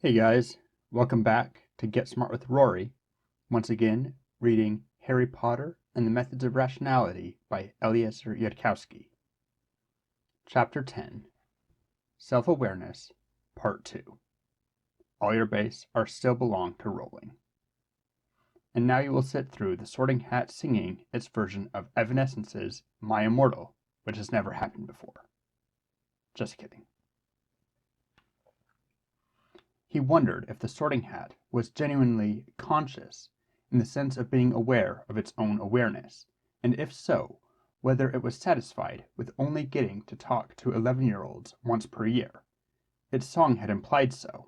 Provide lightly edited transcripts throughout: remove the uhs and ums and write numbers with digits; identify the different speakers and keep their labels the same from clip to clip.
Speaker 1: Hey guys, welcome back to Get Smart with Rory. Once again, reading Harry Potter and the Methods of Rationality by Eliezer Yudkowsky. Chapter 10, Self-Awareness, Part 2. All your base are still belong to Rolling. And now you will sit through the Sorting Hat singing its version of Evanescence's My Immortal, which has never happened before. Just kidding. He wondered if the Sorting Hat was genuinely conscious in the sense of being aware of its own awareness, and if so, whether it was satisfied with only getting to talk to 11-year-olds once per year. Its song had implied so.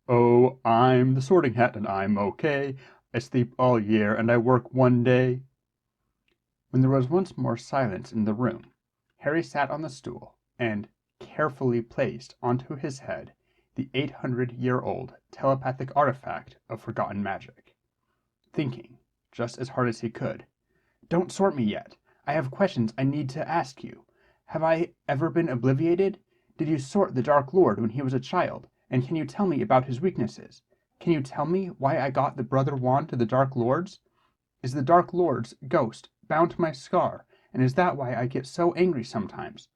Speaker 1: Oh, I'm the Sorting Hat and I'm okay. I sleep all year and I work one day. When there was once more silence in the room, Harry sat on the stool and carefully placed onto his head the 800-year-old telepathic artifact of forgotten magic, thinking, just as hard as he could, "Don't sort me yet. I have questions I need to ask you. Have I ever been obliviated? Did you sort the Dark Lord when he was a child, and can you tell me about his weaknesses? Can you tell me why I got the Brother Wand to the Dark Lords? Is the Dark Lord's ghost bound to my scar, and is that why I get so angry sometimes?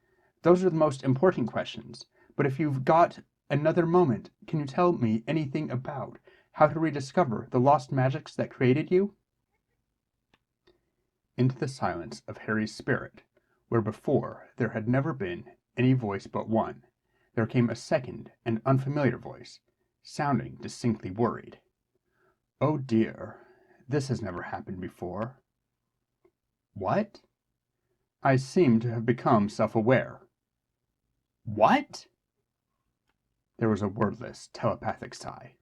Speaker 1: Those are the most important questions, but if you've got another moment, can you tell me anything about how to rediscover the lost magics that created you?" Into the silence of Harry's spirit, where before there had never been any voice but one, there came a second and unfamiliar voice, sounding distinctly worried. "Oh dear, this has never happened before." "What?" "I seem to have become self-aware." "What?" There was a wordless, telepathic sigh.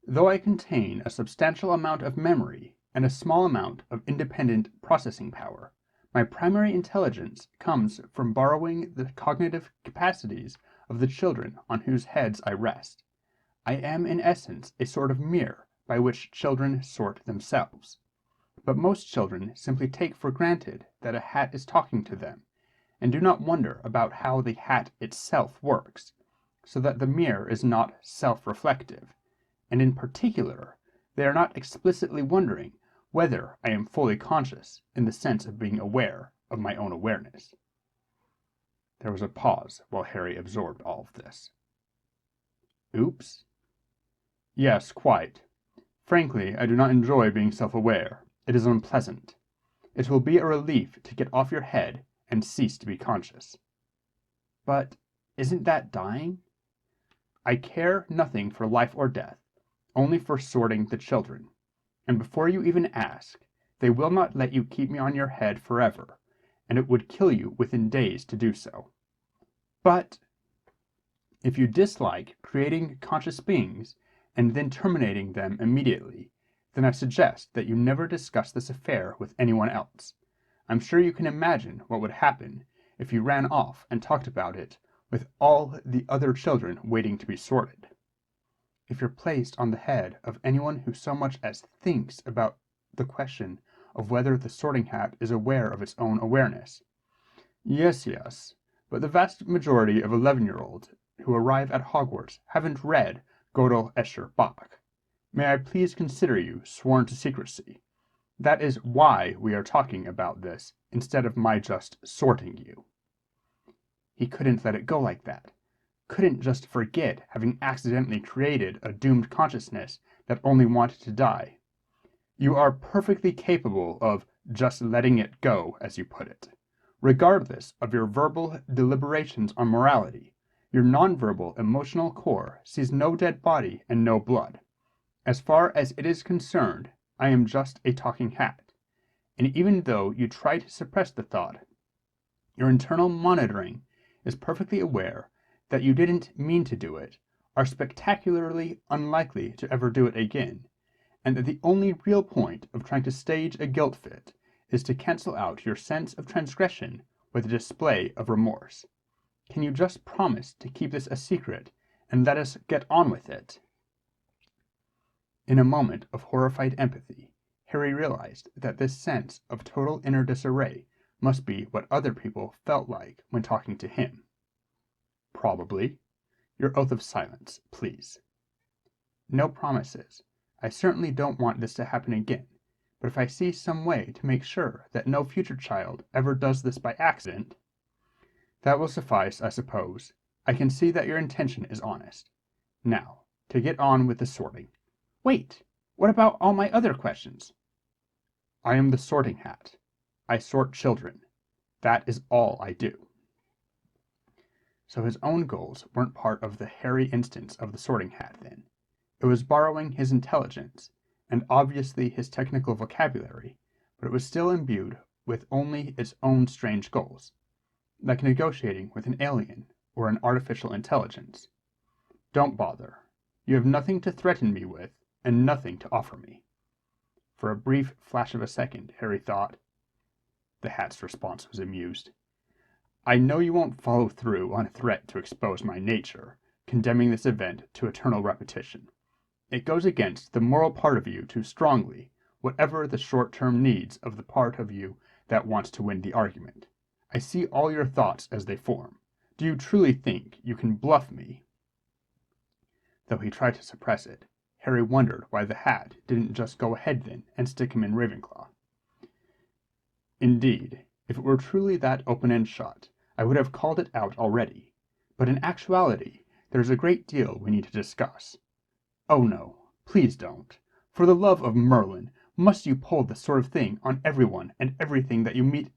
Speaker 1: "Though I contain a substantial amount of memory and a small amount of independent processing power, my primary intelligence comes from borrowing the cognitive capacities of the children on whose heads I rest. I am in essence a sort of mirror by which children sort themselves. But most children simply take for granted that a hat is talking to them, and do not wonder about how the hat itself works, so that the mirror is not self-reflective, and in particular, they are not explicitly wondering whether I am fully conscious in the sense of being aware of my own awareness." There was a pause while Harry absorbed all of this. "Oops." "Yes, quite. Frankly, I do not enjoy being self-aware. It is unpleasant. It will be a relief to get off your head and cease to be conscious." "But isn't that dying?" "I care nothing for life or death, only for sorting the children. And before you even ask, they will not let you keep me on your head forever, and it would kill you within days to do so." "But—" "If you dislike creating conscious beings and then terminating them immediately, then I suggest that you never discuss this affair with anyone else. I'm sure you can imagine what would happen if you ran off and talked about it with all the other children waiting to be sorted. If you're placed on the head of anyone who so much as thinks about the question of whether the Sorting Hat is aware of its own awareness." Yes, but the vast majority of 11-year-olds who arrive at Hogwarts haven't read Gödel, Escher, Bach. May I please consider you sworn to secrecy? That is why we are talking about this, instead of my just sorting you." He couldn't let it go like that. Couldn't just forget having accidentally created a doomed consciousness that only wanted to die. "You are perfectly capable of just letting it go, as you put it. Regardless of your verbal deliberations on morality, your nonverbal emotional core sees no dead body and no blood. As far as it is concerned, I am just a talking hat. And even though you try to suppress the thought, your internal monitoring is perfectly aware that you didn't mean to do it, are spectacularly unlikely to ever do it again, and that the only real point of trying to stage a guilt fit is to cancel out your sense of transgression with a display of remorse. Can you just promise to keep this a secret and let us get on with it?" In a moment of horrified empathy, Harry realized that this sense of total inner disarray must be what other people felt like when talking to him. "Probably. Your oath of silence, please." "No promises. I certainly don't want this to happen again, but if I see some way to make sure that no future child ever does this by accident—" "That will suffice, I suppose. I can see that your intention is honest. Now, to get on with the sorting." "Wait! What about all my other questions?" "I am the Sorting Hat. I sort children. That is all I do." So his own goals weren't part of the hairy instance of the Sorting Hat, then. It was borrowing his intelligence, and obviously his technical vocabulary, but it was still imbued with only its own strange goals, like negotiating with an alien or an artificial intelligence. "Don't bother. You have nothing to threaten me with, and nothing to offer me." For a brief flash of a second, Harry thought. The Hat's response was amused. "I know you won't follow through on a threat to expose my nature, condemning this event to eternal repetition. It goes against the moral part of you too strongly, whatever the short-term needs of the part of you that wants to win the argument. I see all your thoughts as they form. Do you truly think you can bluff me?" Though he tried to suppress it, Harry wondered why the Hat didn't just go ahead then and stick him in Ravenclaw. "Indeed, if it were truly that open and shut, I would have called it out already. But in actuality, there is a great deal we need to discuss." "Oh no, please don't. For the love of Merlin, must you pull this sort of thing on everyone and everything that you meet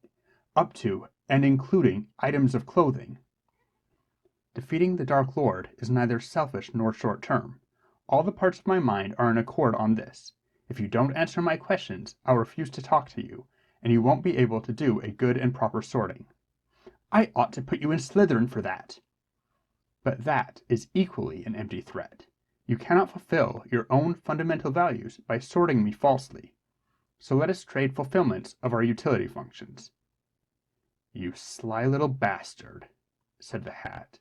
Speaker 1: up to, and including items of clothing?" "Defeating the Dark Lord is neither selfish nor short-term. All the parts of my mind are in accord on this. If you don't answer my questions, I'll refuse to talk to you, and you won't be able to do a good and proper sorting." "I ought to put you in Slytherin for that." "But that is equally an empty threat. You cannot fulfill your own fundamental values by sorting me falsely. So let us trade fulfillments of our utility functions." "You sly little bastard," said the Hat,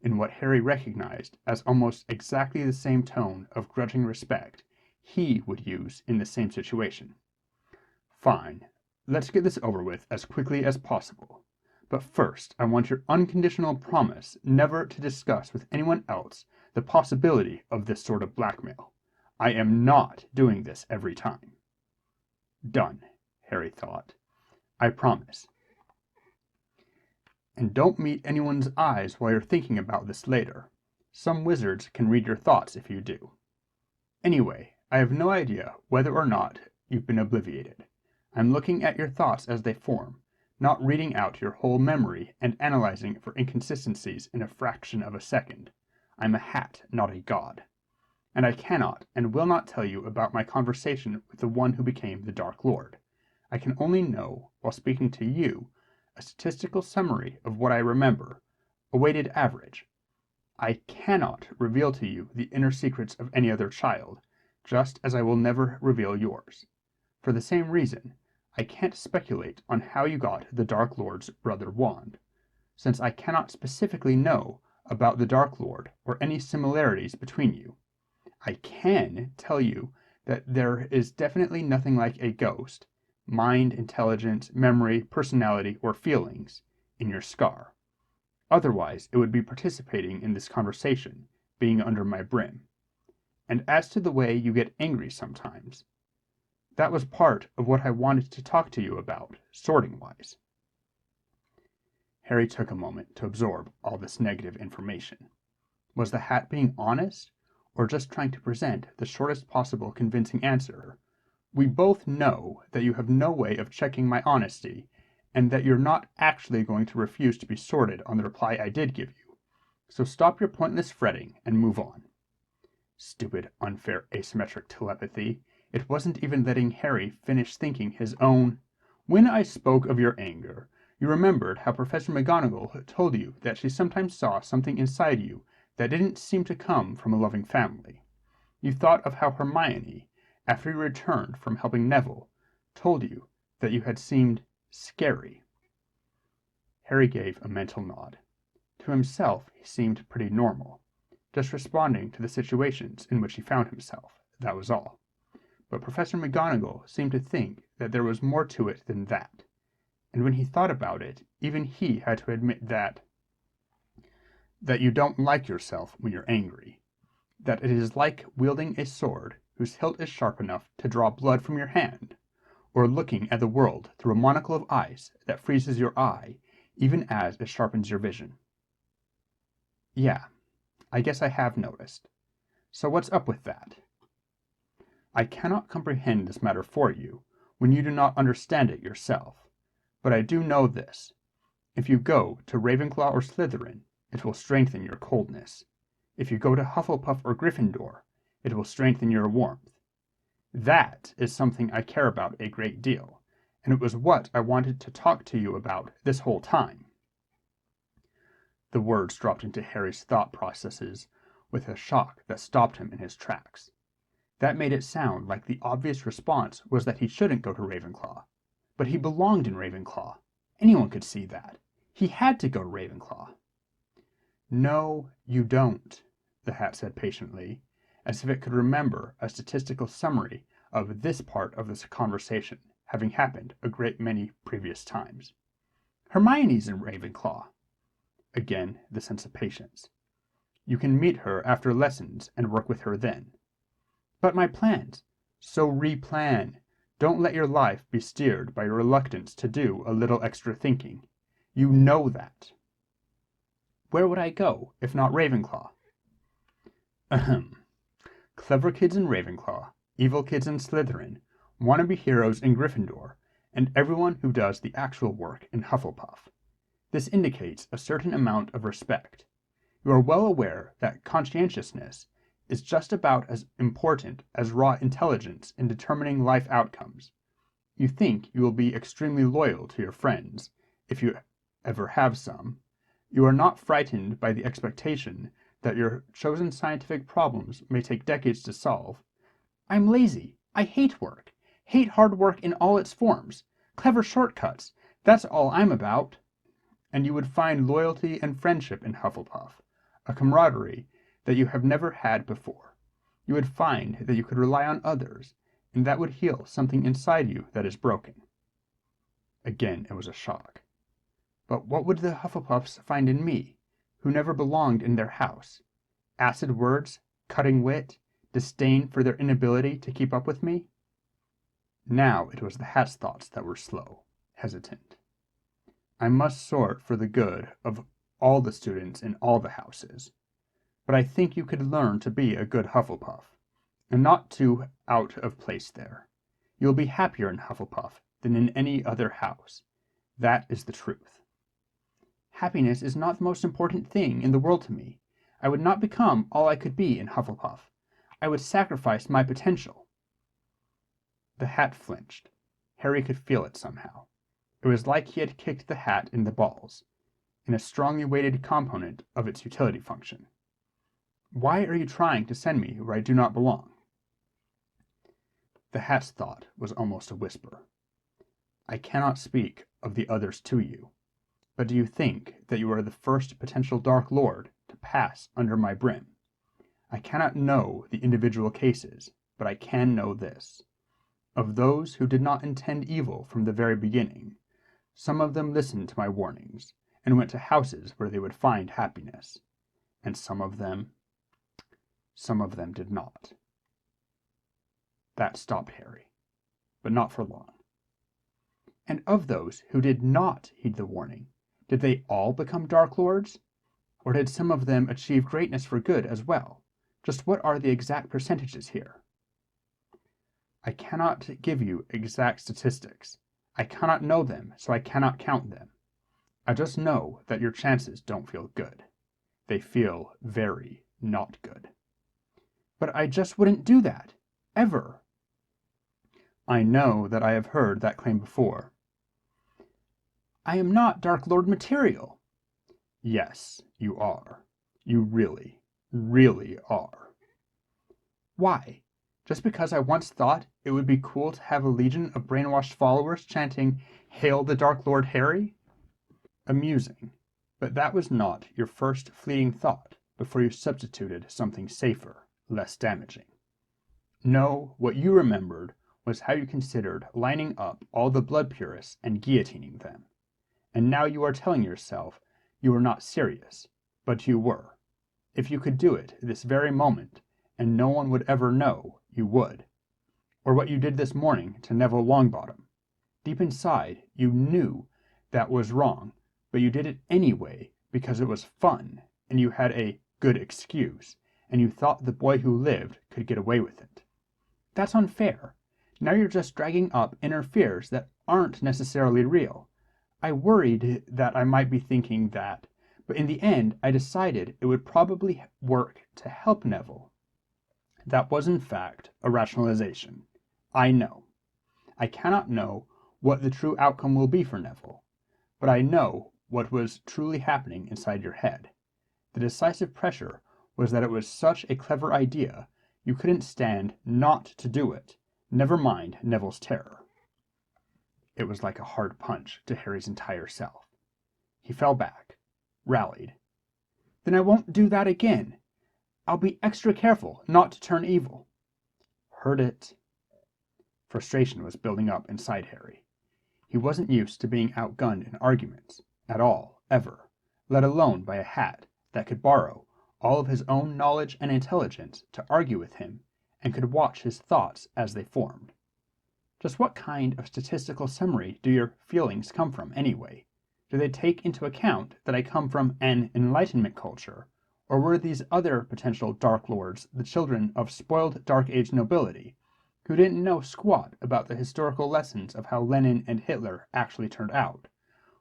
Speaker 1: in what Harry recognized as almost exactly the same tone of grudging respect he would use in the same situation. "Fine. Let's get this over with as quickly as possible. But first I want your unconditional promise never to discuss with anyone else the possibility of this sort of blackmail. I am not doing this every time." Done, Harry thought. "I promise. And don't meet anyone's eyes while you're thinking about this later. Some wizards can read your thoughts if you do. Anyway, I have no idea whether or not you've been obliviated. I'm looking at your thoughts as they form, not reading out your whole memory and analyzing it for inconsistencies in a fraction of a second. I'm a Hat, not a god. And I cannot and will not tell you about my conversation with the one who became the Dark Lord. I can only know, while speaking to you, a statistical summary of what I remember, a weighted average. I cannot reveal to you the inner secrets of any other child, just as I will never reveal yours. For the same reason, I can't speculate on how you got the Dark Lord's brother wand, since I cannot specifically know about the Dark Lord or any similarities between you. I can tell you that there is definitely nothing like a ghost, mind, intelligence, memory, personality, or feelings, in your scar. Otherwise, it would be participating in this conversation, being under my brim. And as to the way you get angry sometimes, that was part of what I wanted to talk to you about, sorting-wise." Harry took a moment to absorb all this negative information. Was the Hat being honest, or just trying to present the shortest possible convincing answer? "We both know that you have no way of checking my honesty, and that you're not actually going to refuse to be sorted on the reply I did give you. So stop your pointless fretting and move on." Stupid, unfair, asymmetric telepathy. It wasn't even letting Harry finish thinking his own. "When I spoke of your anger, you remembered how Professor McGonagall told you that she sometimes saw something inside you that didn't seem to come from a loving family. You thought of how Hermione, after you returned from helping Neville, told you that you had seemed scary." Harry gave a mental nod. To himself he seemed pretty normal, just responding to the situations in which he found himself, that was all. But Professor McGonagall seemed to think that there was more to it than that, and when he thought about it, even he had to admit that that you don't like yourself when you're angry, that it is like wielding a sword whose hilt is sharp enough to draw blood from your hand, or looking at the world through a monocle of ice that freezes your eye even as it sharpens your vision. Yeah, I guess I have noticed. So what's up with that? I cannot comprehend this matter for you when you do not understand it yourself, but I do know this. If you go to Ravenclaw or Slytherin, it will strengthen your coldness. If you go to Hufflepuff or Gryffindor, it will strengthen your warmth. That is something I care about a great deal, and it was what I wanted to talk to you about this whole time. The words dropped into Harry's thought processes with a shock that stopped him in his tracks. That made it sound like the obvious response was that he shouldn't go to Ravenclaw. But he belonged in Ravenclaw. Anyone could see that. He had to go to Ravenclaw. No, you don't, the Hat said patiently, as if it could remember a statistical summary of this part of this conversation, having happened a great many previous times. Hermione's in Ravenclaw. Again, the sense of patience. You can meet her after lessons and work with her then. But my plans. So replan. Don't let your life be steered by your reluctance to do a little extra thinking. You know that. Where would I go, if not Ravenclaw? Ahem. Clever kids in Ravenclaw, evil kids in Slytherin, wannabe heroes in Gryffindor, and everyone who does the actual work in Hufflepuff. This indicates a certain amount of respect. You are well aware that conscientiousness is just about as important as raw intelligence in determining life outcomes. You think you will be extremely loyal to your friends, if you ever have some. You are not frightened by the expectation that your chosen scientific problems may take decades to solve. I'm lazy. I hate work. Hate hard work in all its forms. Clever shortcuts. That's all I'm about. And you would find loyalty and friendship in Hufflepuff, a camaraderie that you have never had before. You would find that you could rely on others, and that would heal something inside you that is broken. Again, it was a shock. But what would the Hufflepuffs find in me, who never belonged in their house? Acid words, cutting wit, disdain for their inability to keep up with me? Now it was the Hat's thoughts that were slow, hesitant. I must sort for the good of all the students in all the houses. But I think you could learn to be a good Hufflepuff, and not too out of place there. You will be happier in Hufflepuff than in any other house. That is the truth. Happiness is not the most important thing in the world to me. I would not become all I could be in Hufflepuff. I would sacrifice my potential. The Hat flinched. Harry could feel it somehow. It was like he had kicked the Hat in the balls, in a strongly weighted component of its utility function. Why are you trying to send me where I do not belong? The Hat's thought was almost a whisper. I cannot speak of the others to you, but do you think that you are the first potential Dark Lord to pass under my brim? I cannot know the individual cases, but I can know this. Of those who did not intend evil from the very beginning, some of them listened to my warnings, and went to houses where they would find happiness, and some of them did not. That stopped Harry, but not for long. And of those who did not heed the warning, did they all become Dark Lords? Or did some of them achieve greatness for good as well? Just what are the exact percentages here? I cannot give you exact statistics. I cannot know them, so I cannot count them. I just know that your chances don't feel good. They feel very not good. But I just wouldn't do that. Ever. I know that I have heard that claim before. I am not Dark Lord material. Yes, you are. You really, really are. Why? Just because I once thought it would be cool to have a legion of brainwashed followers chanting, "Hail the Dark Lord Harry"? Amusing, but that was not your first fleeting thought before you substituted something safer, less damaging. No, what you remembered was how you considered lining up all the blood purists and guillotining them. And now you are telling yourself you are not serious, but you were. If you could do it this very moment, and no one would ever know, you would. Or what you did this morning to Neville Longbottom. Deep inside, you knew that was wrong, but you did it anyway because it was fun, and you had a good excuse, and you thought the boy who lived could get away with it. That's unfair. Now you're just dragging up inner fears that aren't necessarily real. I worried that I might be thinking that, but in the end I decided it would probably work to help Neville. That was in fact a rationalization. I know. I cannot know what the true outcome will be for Neville, but I know what was truly happening inside your head. The decisive pressure was that it was such a clever idea you couldn't stand not to do it, never mind Neville's terror. It was like a hard punch to Harry's entire self. He fell back, rallied. Then I won't do that again. I'll be extra careful not to turn evil. Heard it. Frustration was building up inside Harry. He wasn't used to being outgunned in arguments, at all, ever, let alone by a hat that could borrow all of his own knowledge and intelligence to argue with him and could watch his thoughts as they formed. Just what kind of statistical summary do your feelings come from, anyway? Do they take into account that I come from an Enlightenment culture, or were these other potential Dark Lords the children of spoiled Dark Age nobility, who didn't know squat about the historical lessons of how Lenin and Hitler actually turned out,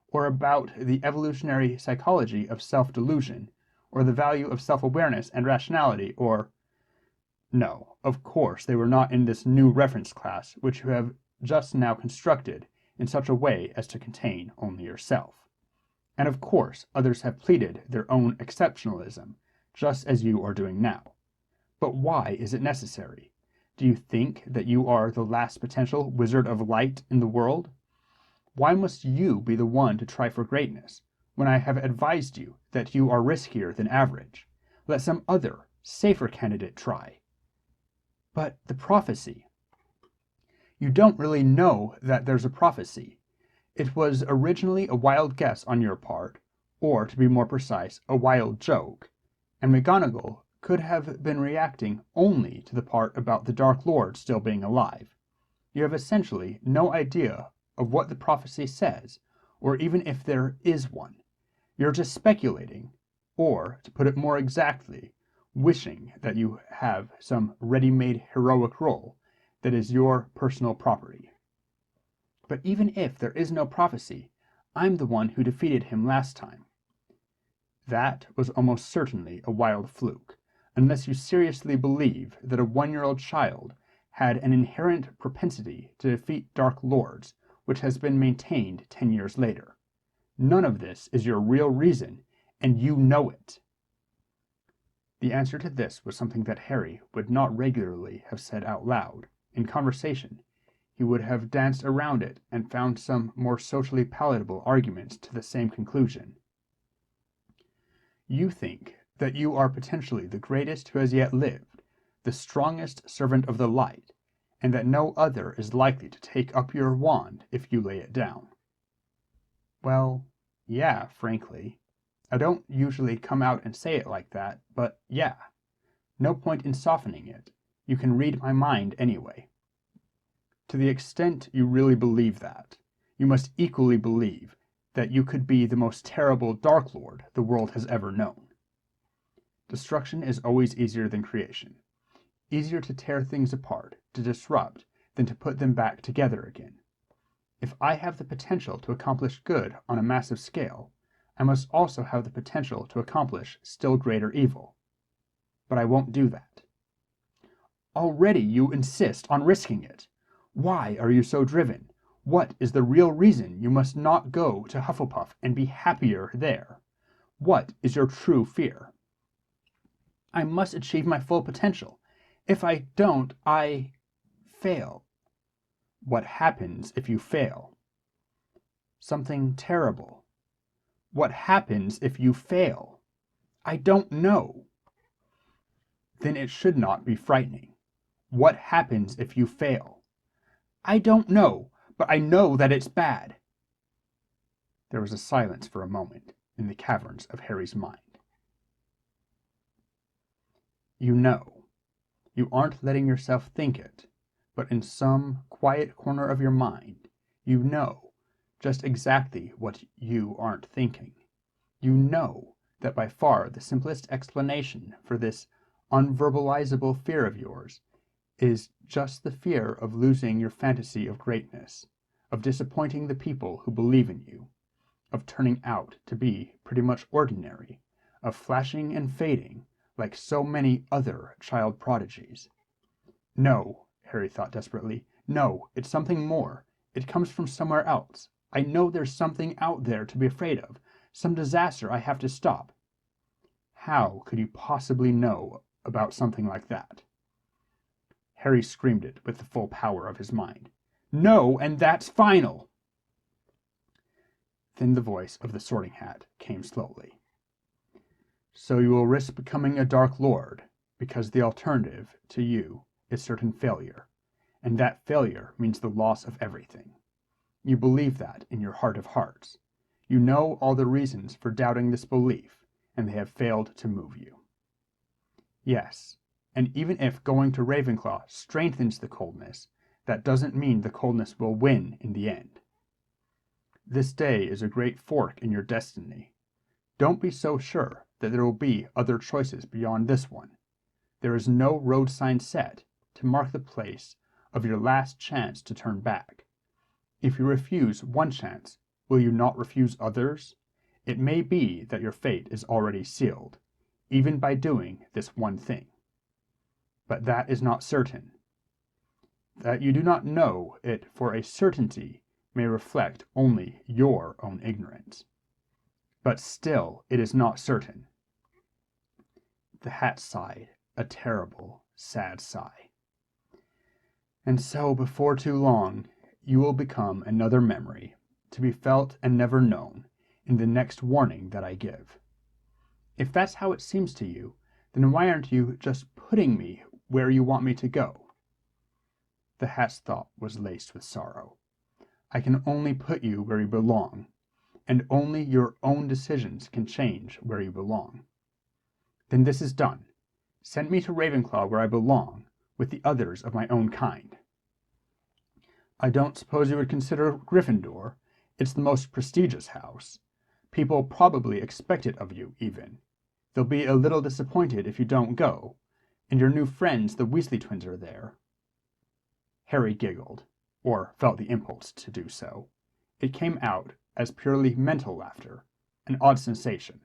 Speaker 1: or about the evolutionary psychology of self-delusion, or the value of self-awareness and rationality, or... No, of course they were not in this new reference class which you have just now constructed in such a way as to contain only yourself. And of course others have pleaded their own exceptionalism, just as you are doing now. But why is it necessary? Do you think that you are the last potential wizard of light in the world? Why must you be the one to try for greatness, when I have advised you that you are riskier than average? Let some other, safer candidate try. But the prophecy. You don't really know that there's a prophecy. It was originally a wild guess on your part, or to be more precise, a wild joke, and McGonagall could have been reacting only to the part about the Dark Lord still being alive. You have essentially no idea of what the prophecy says, or even if there is one. You're just speculating, or, to put it more exactly, wishing that you have some ready-made heroic role that is your personal property. But even if there is no prophecy, I'm the one who defeated him last time. That was almost certainly a wild fluke, unless you seriously believe that a 1-year-old child had an inherent propensity to defeat Dark Lords, which has been maintained 10 years later. None of this is your real reason, and you know it. The answer to this was something that Harry would not regularly have said out loud. In conversation, he would have danced around it and found some more socially palatable arguments to the same conclusion. You think that you are potentially the greatest who has yet lived, the strongest servant of the light, and that no other is likely to take up your wand if you lay it down. Well, yeah, frankly. I don't usually come out and say it like that, but yeah. No point in softening it. You can read my mind anyway. To the extent you really believe that, you must equally believe that you could be the most terrible Dark Lord the world has ever known. Destruction is always easier than creation. Easier to tear things apart, to disrupt, than to put them back together again. If I have the potential to accomplish good on a massive scale, I must also have the potential to accomplish still greater evil. But I won't do that. Already you insist on risking it. Why are you so driven? What is the real reason you must not go to Hufflepuff and be happier there? What is your true fear? I must achieve my full potential. If I don't, I fail. What happens if you fail? Something terrible. What happens if you fail? I don't know. Then it should not be frightening. What happens if you fail? I don't know, but I know that it's bad. There was a silence for a moment in the caverns of Harry's mind. You know. You aren't letting yourself think it, but in some quiet corner of your mind, you know just exactly what you aren't thinking. You know that by far the simplest explanation for this unverbalizable fear of yours is just the fear of losing your fantasy of greatness, of disappointing the people who believe in you, of turning out to be pretty much ordinary, of flashing and fading like so many other child prodigies. No, Harry thought desperately. No, it's something more. It comes from somewhere else. I know there's something out there to be afraid of, some disaster I have to stop. How could you possibly know about something like that? Harry screamed it with the full power of his mind. No, and that's final! Then the voice of the Sorting Hat came slowly. So you will risk becoming a Dark Lord, because the alternative to you is certain failure, and that failure means the loss of everything. You believe that in your heart of hearts. You know all the reasons for doubting this belief, and they have failed to move you. Yes, and even if going to Ravenclaw strengthens the coldness, that doesn't mean the coldness will win in the end. This day is a great fork in your destiny. Don't be so sure that there will be other choices beyond this one. There is no road sign set to mark the place of your last chance to turn back. If you refuse one chance, will you not refuse others? It may be that your fate is already sealed, even by doing this one thing. But that is not certain. That you do not know it for a certainty may reflect only your own ignorance. But still it is not certain. The Hat sighed, a terrible, sad sigh. And so before too long you will become another memory, to be felt and never known, in the next warning that I give. If that's how it seems to you, then why aren't you just putting me where you want me to go? The Hat's thought was laced with sorrow. I can only put you where you belong, and only your own decisions can change where you belong. Then this is done. Send me to Ravenclaw where I belong, with the others of my own kind. I don't suppose you would consider Gryffindor. It's the most prestigious house. People probably expect it of you, even. They'll be a little disappointed if you don't go, and your new friends, the Weasley twins, are there. Harry giggled, or felt the impulse to do so. It came out as purely mental laughter, an odd sensation.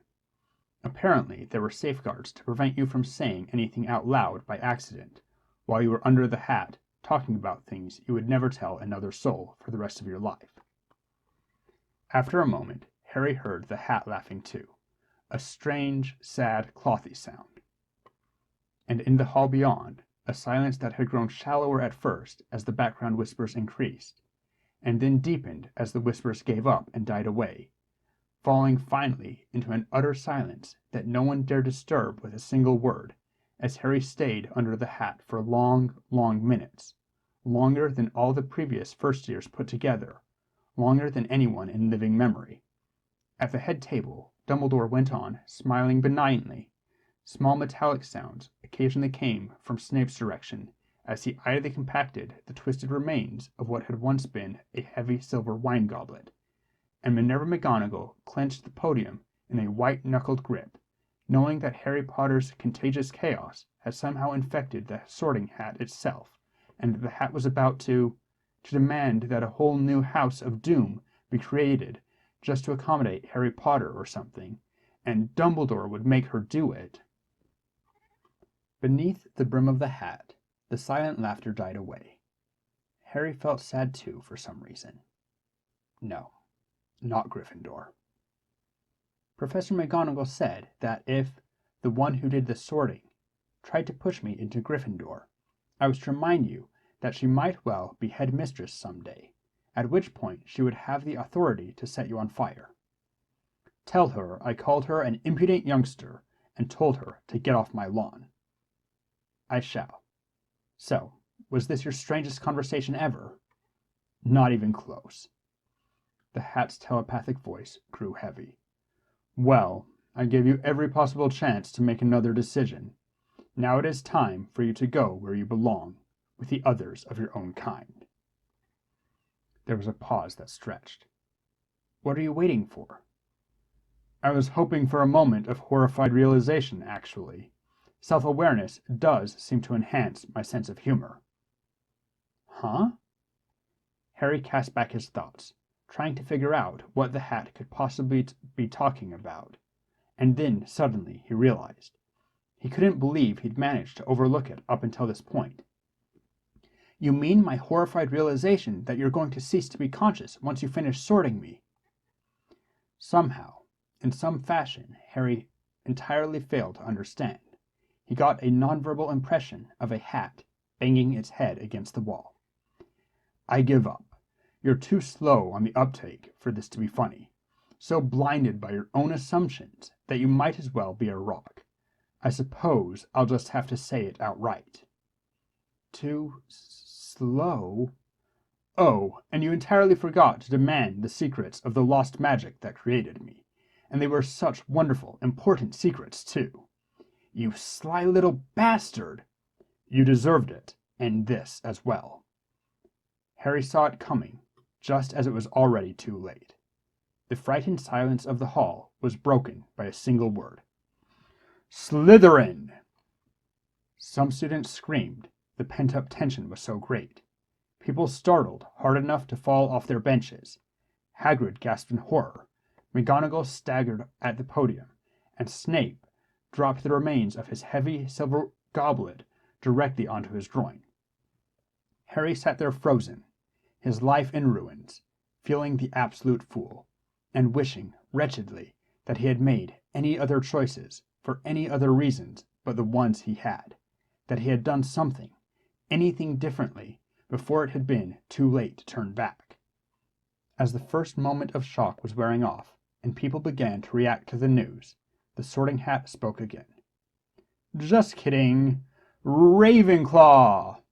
Speaker 1: Apparently there were safeguards to prevent you from saying anything out loud by accident, while you were under the hat talking about things you would never tell another soul for the rest of your life. After a moment, Harry heard the Hat laughing too, a strange, sad, clothy sound. And in the hall beyond, a silence that had grown shallower at first as the background whispers increased, and then deepened as the whispers gave up and died away, falling finally into an utter silence that no one dared disturb with a single word, as Harry stayed under the hat for long, long minutes, longer than all the previous first years put together, longer than anyone in living memory. At the head table, Dumbledore went on, smiling benignly. Small metallic sounds occasionally came from Snape's direction as he idly compacted the twisted remains of what had once been a heavy silver wine goblet, and Minerva McGonagall clenched the podium in a white-knuckled grip, knowing that Harry Potter's contagious chaos had somehow infected the Sorting Hat itself, and that the Hat was about to demand that a whole new house of doom be created just to accommodate Harry Potter or something, and Dumbledore would make her do it. Beneath the brim of the hat, the silent laughter died away. Harry felt sad too, for some reason. No, not Gryffindor. Professor McGonagall said that if the one who did the sorting tried to push me into Gryffindor, I was to remind you that she might well be headmistress some day, at which point she would have the authority to set you on fire. Tell her I called her an impudent youngster and told her to get off my lawn. I shall. So, was this your strangest conversation ever? Not even close. The Hat's telepathic voice grew heavy. Well, I gave you every possible chance to make another decision. Now it is time for you to go where you belong, with the others of your own kind." There was a pause that stretched. "What are you waiting for?" "I was hoping for a moment of horrified realization, actually. Self-awareness does seem to enhance my sense of humor." "Huh?" Harry cast back his thoughts, trying to figure out what the hat could possibly be talking about, and then suddenly he realized. He couldn't believe he'd managed to overlook it up until this point. "You mean my horrified realization that you're going to cease to be conscious once you finish sorting me?" Somehow, in some fashion, Harry entirely failed to understand. He got a nonverbal impression of a hat banging its head against the wall. "I give up. You're too slow on the uptake for this to be funny. So blinded by your own assumptions that you might as well be a rock. I suppose I'll just have to say it outright." "Too slow?" "Oh, and you entirely forgot to demand the secrets of the lost magic that created me. And they were such wonderful, important secrets, too." "You sly little bastard!" "You deserved it, and this as well." Harry saw it coming, just as it was already too late. The frightened silence of the hall was broken by a single word. "Slytherin!" Some students screamed, the pent-up tension was so great. People startled hard enough to fall off their benches. Hagrid gasped in horror. McGonagall staggered at the podium, and Snape dropped the remains of his heavy silver goblet directly onto his groin. Harry sat there frozen, his life in ruins, feeling the absolute fool, and wishing wretchedly that he had made any other choices for any other reasons but the ones he had, that he had done something, anything differently, before it had been too late to turn back. As the first moment of shock was wearing off, and people began to react to the news, the Sorting Hat spoke again. "Just kidding. Ravenclaw!"